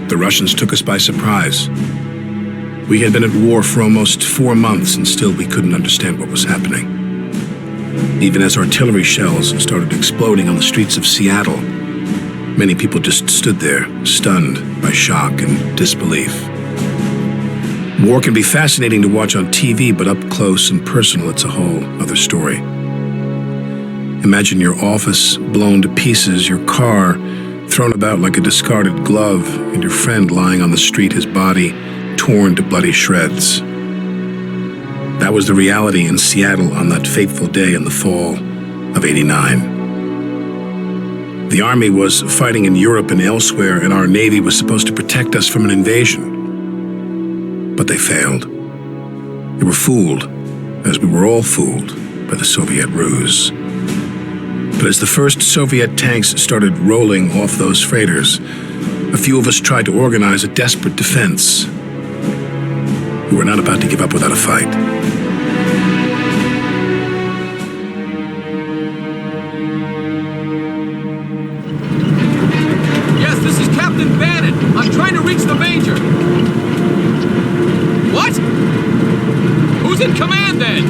The Russians took us by surprise. We had been at war for almost 4 months, and still we couldn't understand what was happening. Even as artillery shells started exploding on the streets of Seattle, many people just stood there, stunned by shock and disbelief. War can be fascinating to watch on TV, but up close and personal, it's a whole other story. Imagine your office blown to pieces, your car thrown about like a discarded glove, and your friend lying on the street, his body torn to bloody shreds. That was the reality in Seattle on that fateful day in the fall of '89. The Army was fighting in Europe and elsewhere, and our Navy was supposed to protect us from an invasion. But they failed. They were fooled, as we were all fooled, by the Soviet ruse. But as the first Soviet tanks started rolling off those freighters, a few of us tried to organize a desperate defense. We were not about to give up without a fight. Yes, this is Captain Bannon. I'm trying to reach the Major. What? Who's in command then?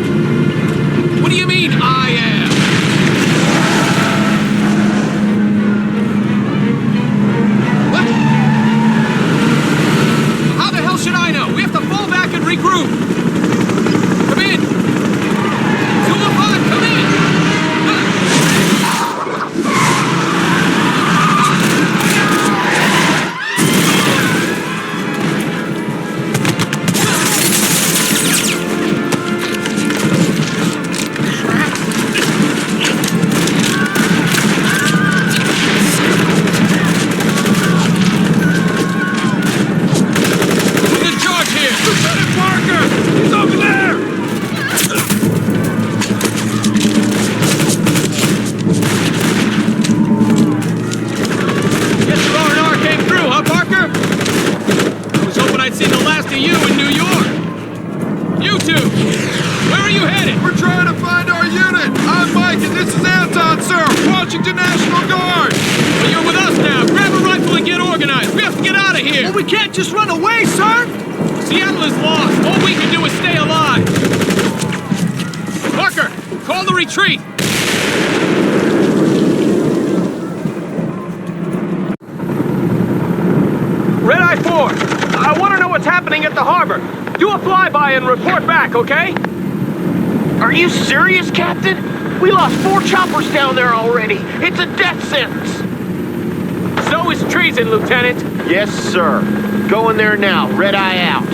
What do you mean, I am? What? How the hell should I know? We have to fall back and regroup. Come in. 205, come in. Just run away, sir! Seattle is lost. All we can do is stay alive. Parker, call the retreat. Red Eye 4, I want to know what's happening at the harbor. Do a flyby and report back, okay? Are you serious, Captain? We lost 4 choppers down there already. It's a death sentence. So is treason, Lieutenant. Yes, sir. Going there now. Red Eye out.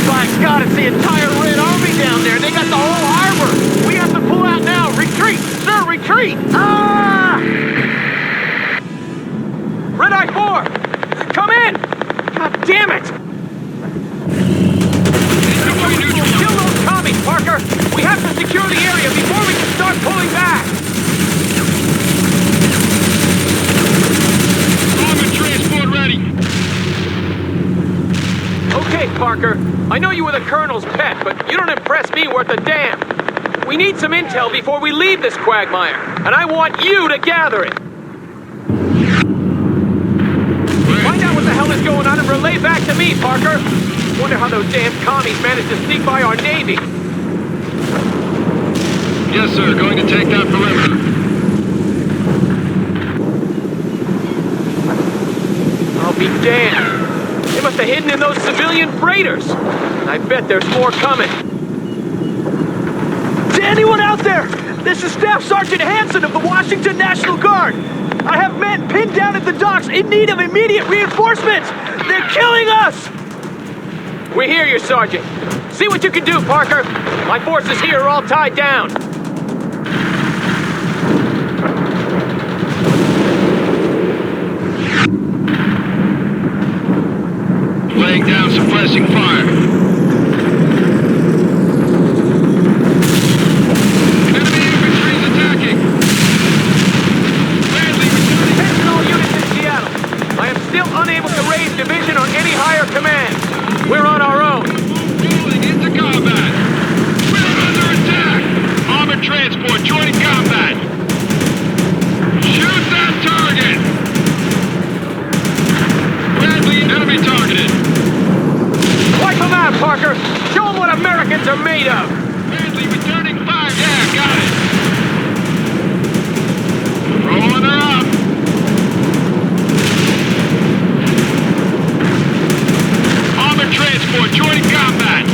By God, it's the entire Red Army down there. They got the whole harbor. We have to pull out now. Retreat, sir, retreat. Ah! Red Eye 4, come in. God damn it! Kill those commies, Parker! We have to secure the area before we can start pulling back! Armored transport ready! Okay, Parker. I know you were the Colonel's pet, but you don't impress me worth a damn. We need some intel before we leave this quagmire, and I want you to gather it. Find out what the hell is going on and relay back to me, Parker. Wonder how those damn commies managed to sneak by our Navy. Yes, sir. Going to take that perimeter. I'll be damned. They must have hidden in those civilian freighters. I bet there's more coming. To anyone out there, this is Staff Sergeant Hanson of the Washington National Guard. I have men pinned down at the docks in need of immediate reinforcements! They're killing us! We hear you, Sergeant. See what you can do, Parker. My forces here are all tied down. Laying down suppressing fire. Enemy infantry is attacking. Attention all units in Seattle. I am still unable to raise division on any higher command. We're on our own. Rolling into combat. We're under attack. Armored transport joining combat. Shoot that target. Bradley, enemy targeted. Wipe them out, Parker. Show them what Americans are made of. Bradley returning fire. Yeah, got it. Rolling her up. Armored transport joining combat.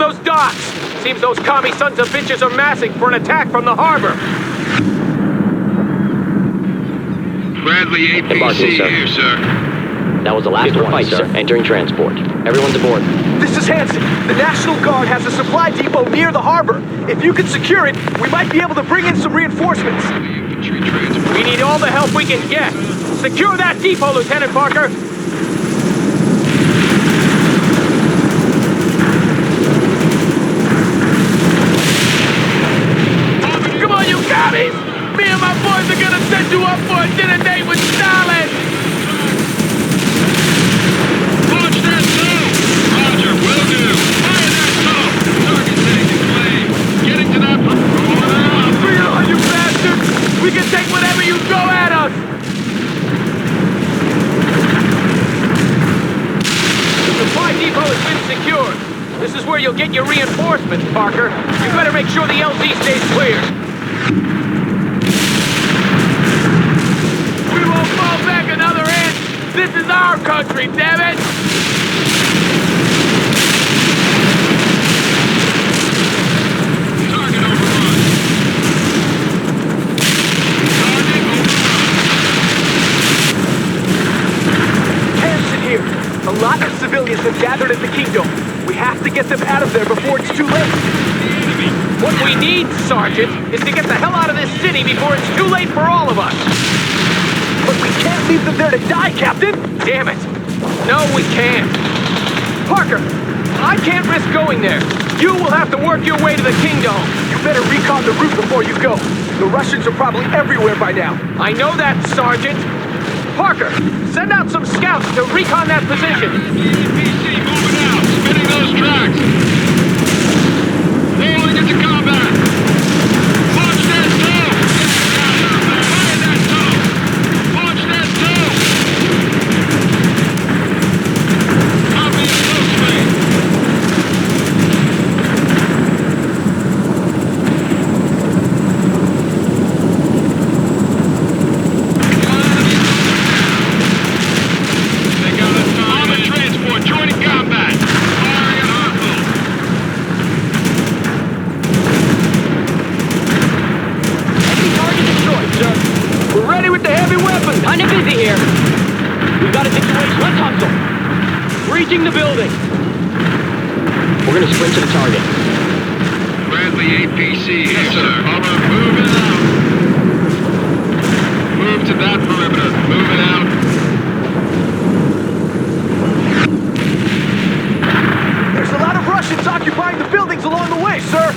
those docks! Seems those commie sons of bitches are massing for an attack from the harbor. Bradley Embarking, APC sir. here, sir. That was the last one, sir. Entering transport. Everyone's aboard. This is Hanson. The National Guard has a supply depot near the harbor. If you can secure it, we might be able to bring in some reinforcements. We need all the help we can get. Secure that depot, Lieutenant Parker. Come on, you commies! Me and my boys are gonna set you up for a dinner date with Stalin! Launch that tow! Roger, will do. Fire that tow! Target taken, plane. Getting to that... Bring it on, you bastards! We can take whatever you throw at us! The supply depot has been secured. This is where you'll get your reinforcements, Parker. You better make sure the LZ stays clear. We won't fall back another inch! This is our country, damn it! Target overrun. Target overrun. Hanson here. A lot of civilians have gathered at the Kingdom. We have to get them out of there before it's too late. What we need, Sergeant, is to get the hell out of this city before it's too late for all of us. But we can't leave them there to die, Captain! Damn it. No, we can't. Parker, I can't risk going there. You will have to work your way to the Kingdom. You better recon the route before you go. The Russians are probably everywhere by now. I know that, Sergeant. Parker, send out some scouts to recon that position. APC moving out, spinning those tracks. Rolling into combat. Launch that tow! Fire that tow! Launch that tow! Copy the tow screen. They got us armored transport joining combat. Firing at hostile. Any target destroyed, sir. We're ready with the heavy weapons. Kind of busy here. We've got a situation. Let's hustle. Breaching the building. We're gonna sprint to the target. Bradley APC here, sir. Armor moving out. Move to that perimeter. Moving out. There's a lot of Russians occupying the buildings along the way, sir.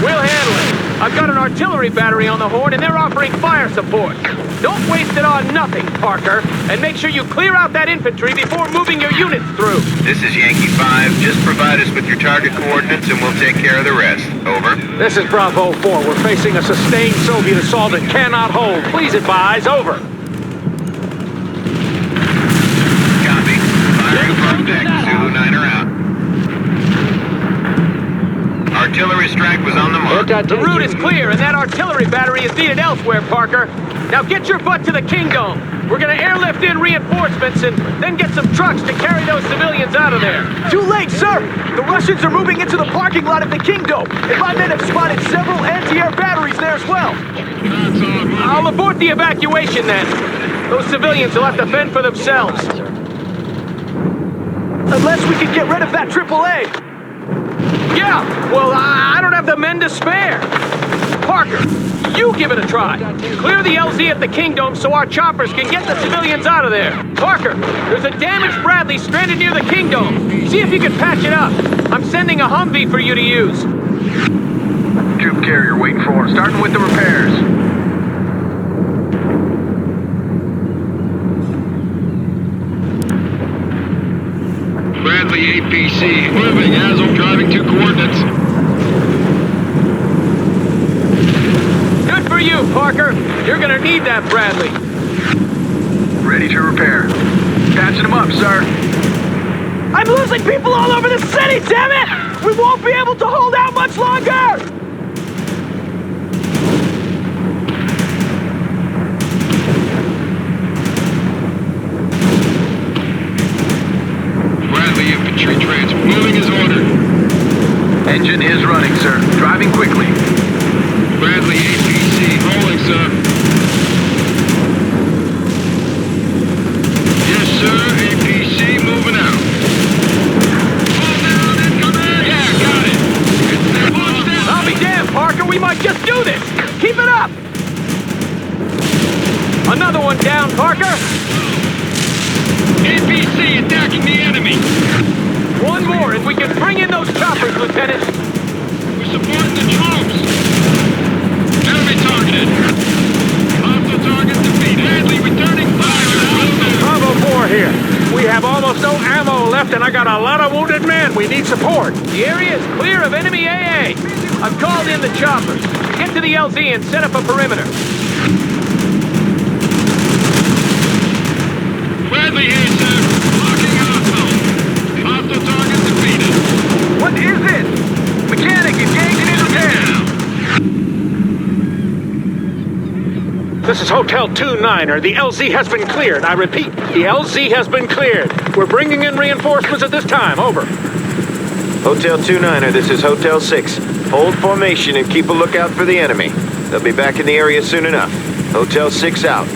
We'll handle it. I've got an artillery battery on the horn, and they're offering fire support. Don't waste it on nothing, Parker. And make sure you clear out that infantry before moving your units through. This is Yankee 5. Just provide us with your target coordinates and we'll take care of the rest. Over. This is Bravo 4. We're facing a sustained Soviet assault and cannot hold. Please advise. Over. Copy. Firing from deck. Zulu 9 are out. Artillery strike was on the mark. The route is clear, and that artillery battery is needed elsewhere, Parker. Now get your butt to the Kingdom. We're gonna airlift in reinforcements and then get some trucks to carry those civilians out of there. Too late, sir! The Russians are moving into the parking lot of the Kingdom, and my men have spotted several anti-air batteries there as well. I'll abort the evacuation then. Those civilians will have to fend for themselves. Unless we can get rid of that AAA. Yeah, well, I don't have the men to spare. Parker, you give it a try. Clear the LZ at the Kingdom so our choppers can get the civilians out of there. Parker, there's a damaged Bradley stranded near the Kingdom. See if you can patch it up. I'm sending a Humvee for you to use. Troop carrier waiting for. Starting with the repairs. Bradley APC moving as I'm driving to coordinates. Good for you, Parker. You're gonna need that Bradley. Ready to repair. Patching them up, sir. I'm losing people all over the city, damn it! We won't be able to hold out much longer! Bradley infantry transport moving as ordered. Keep it up! Another one down, Parker! APC attacking the enemy! One more, and we can bring in those choppers, Lieutenant! We're supporting the troops! Enemy targeted! Hostile target defeated! Bradley returning fire! Bravo 4 here. We have almost no ammo left, and I got a lot of wounded men. We need support. The area is clear of enemy AA. I've called in the choppers. Get to the LZ and set up a perimeter. Bradley here, sir. Locking hostile. Hostile target defeated. What is it? Mechanic, engaging in repair. This is Hotel 2-9er. The LZ has been cleared. I repeat, the LZ has been cleared. We're bringing in reinforcements at this time. Over. Hotel 2-9er, this is Hotel 6. Hold formation and keep a lookout for the enemy. They'll be back in the area soon enough. Hotel 6 out.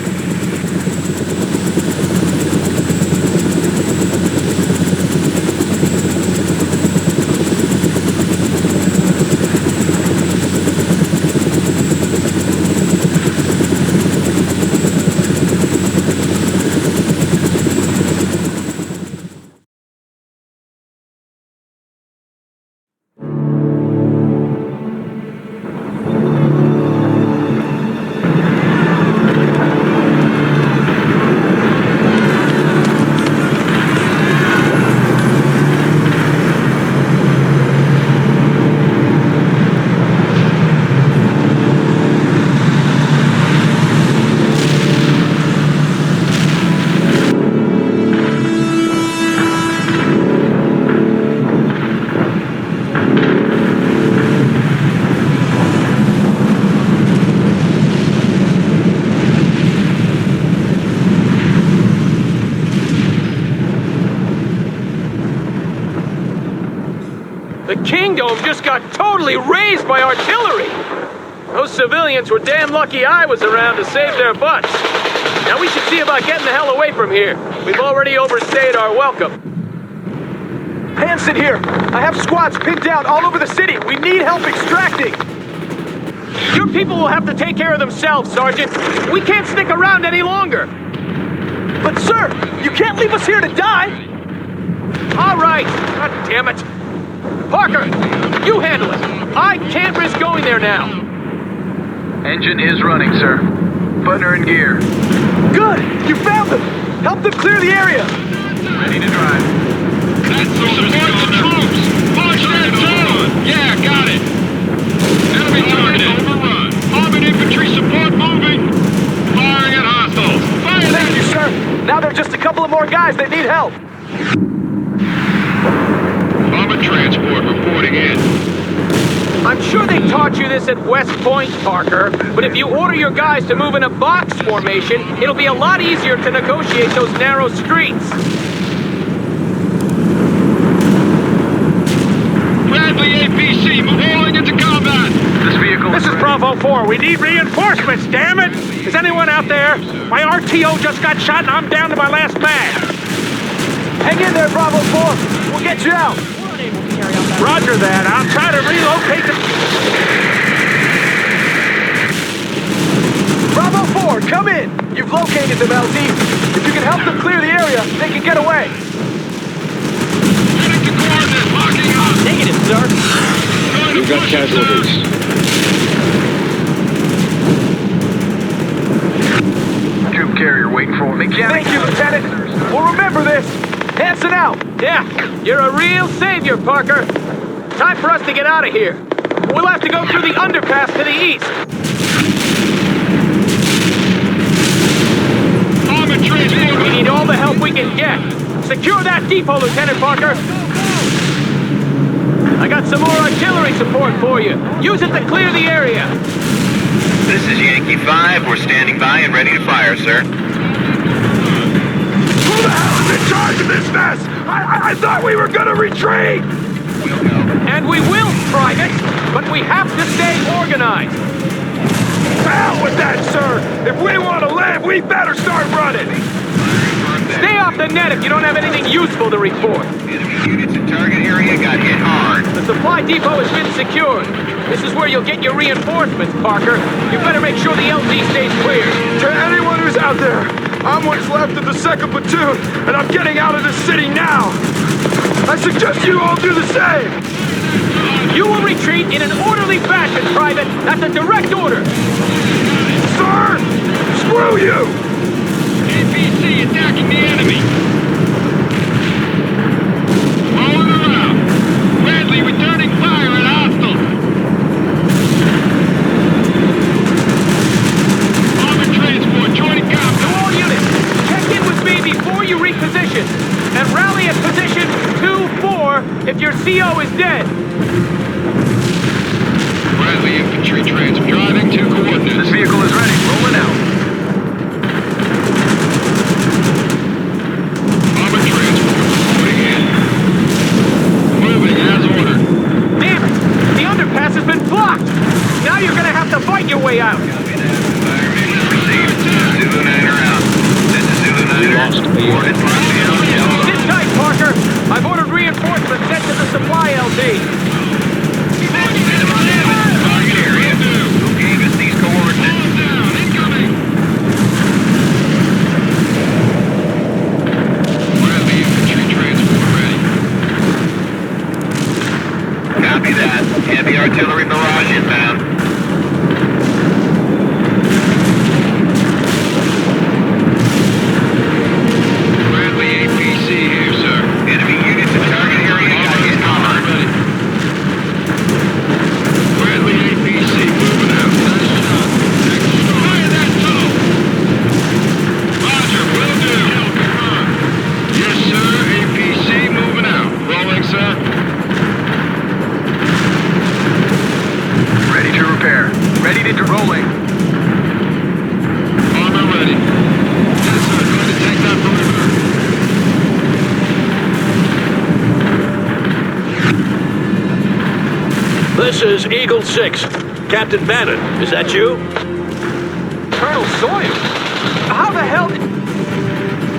The Kingdom just got totally razed by artillery! Those civilians were damn lucky I was around to save their butts. Now we should see about getting the hell away from here. We've already overstayed our welcome. Hanson here. I have squads pinned down all over the city. We need help extracting. Your people will have to take care of themselves, Sergeant. We can't stick around any longer. But sir, you can't leave us here to die. All right. God damn it. Parker, you handle it. I can't risk going there now. Engine is running, sir. Putting her in gear. Good! You found them! Help them clear the area! Ready to drive. Support the troops! Push that zone! Yeah, got it! Enemy targeted! Overrun! Armored infantry support moving! Firing at hostiles! Fire! Thank you, sir! Now there are just a couple of more guys that need help! Armored transport reporting in. I'm sure they taught you this at West Point, Parker, but if you order your guys to move in a box formation, it'll be a lot easier to negotiate those narrow streets. Bradley APC, moving into combat! This is Bravo 4. We need reinforcements, damn it! Is anyone out there? My RTO just got shot and I'm down to my last mag. Hang in there, Bravo 4. We'll get you out. Roger that. I'll try to relocate the... Bravo 4, come in. You've located them, LZ. If you can help them clear the area, they can get away. Heading to coordinates, locking up! Negative, sir. We've got casualties. Troop carrier waiting for me. Thank you, Lieutenant. We'll remember this. Hanson out. Yeah, you're a real savior, Parker. Time for us to get out of here. We'll have to go through the underpass to the east. Armored transport! We need all the help we can get. Secure that depot, Lieutenant Parker. I got some more artillery support for you. Use it to clear the area. This is Yankee 5. We're standing by and ready to fire, sir. Who the hell is in charge of this mess? I thought we were gonna retreat! And we will, Private, but we have to stay organized. Hell with that, sir! If we want to live, we better start running! Stay off the net if you don't have anything useful to report. Units in target area got hit hard. The supply depot has been secured. This is where you'll get your reinforcements, Parker. You better make sure the LZ stays clear. To anyone who's out there, I'm what's left of the 2nd Platoon, and I'm getting out of this city now. I suggest you all do the same. You will retreat in an orderly fashion, Private. That's a direct order. Sir, screw you! APC attacking the enemy. Rolling around. Bradley returning fire at hostile. Armored transport joining combat. To all units, check in with me before you reposition. And rally at position 2-4 if your CO is dead. Bradley infantry transport driving to coordinates. This vehicle is ready. Rolling out. Armored transport moving in. Moving as ordered. Damn it! The underpass has been blocked! Now you're gonna have to fight your way out! Zulu 9er out. This is Zulu 9er. Coordinates locked down. Sit tight, Parker! I've ordered reinforcements sent to the supply LZ. Target area. Who gave us these coordinates? Down, incoming. Bradley infantry transport ready. Copy that. Heavy artillery barrage inbound. Bradley APC here, sir. Enemy units in target area got hit hard. Ready. Bradley APC moving out. Nice shot. Next shot. Fire that tunnel. Roger, will do. Confirm. Yes, sir. APC moving out. Rolling, sir. Ready to repair. Ready to rolling. Armor ready. Yes, sir. Going to take that perimeter. This is Eagle 6. Captain Bannon, is that you? Colonel Sawyer? How the hell...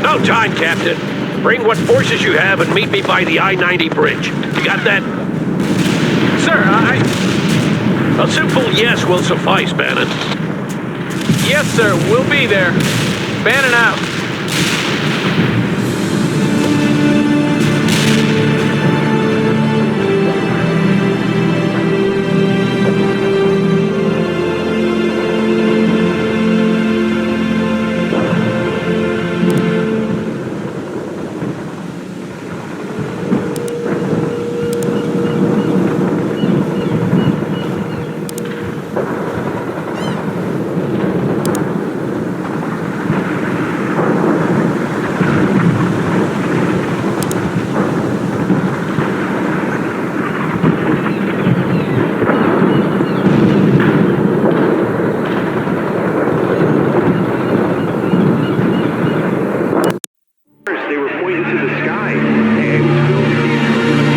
No time, Captain. Bring what forces you have and meet me by the I-90 bridge. You got that? Sir, A simple yes will suffice, Bannon. Yes, sir. We'll be there. Bannon out. They were pointing to the sky. And it was filled with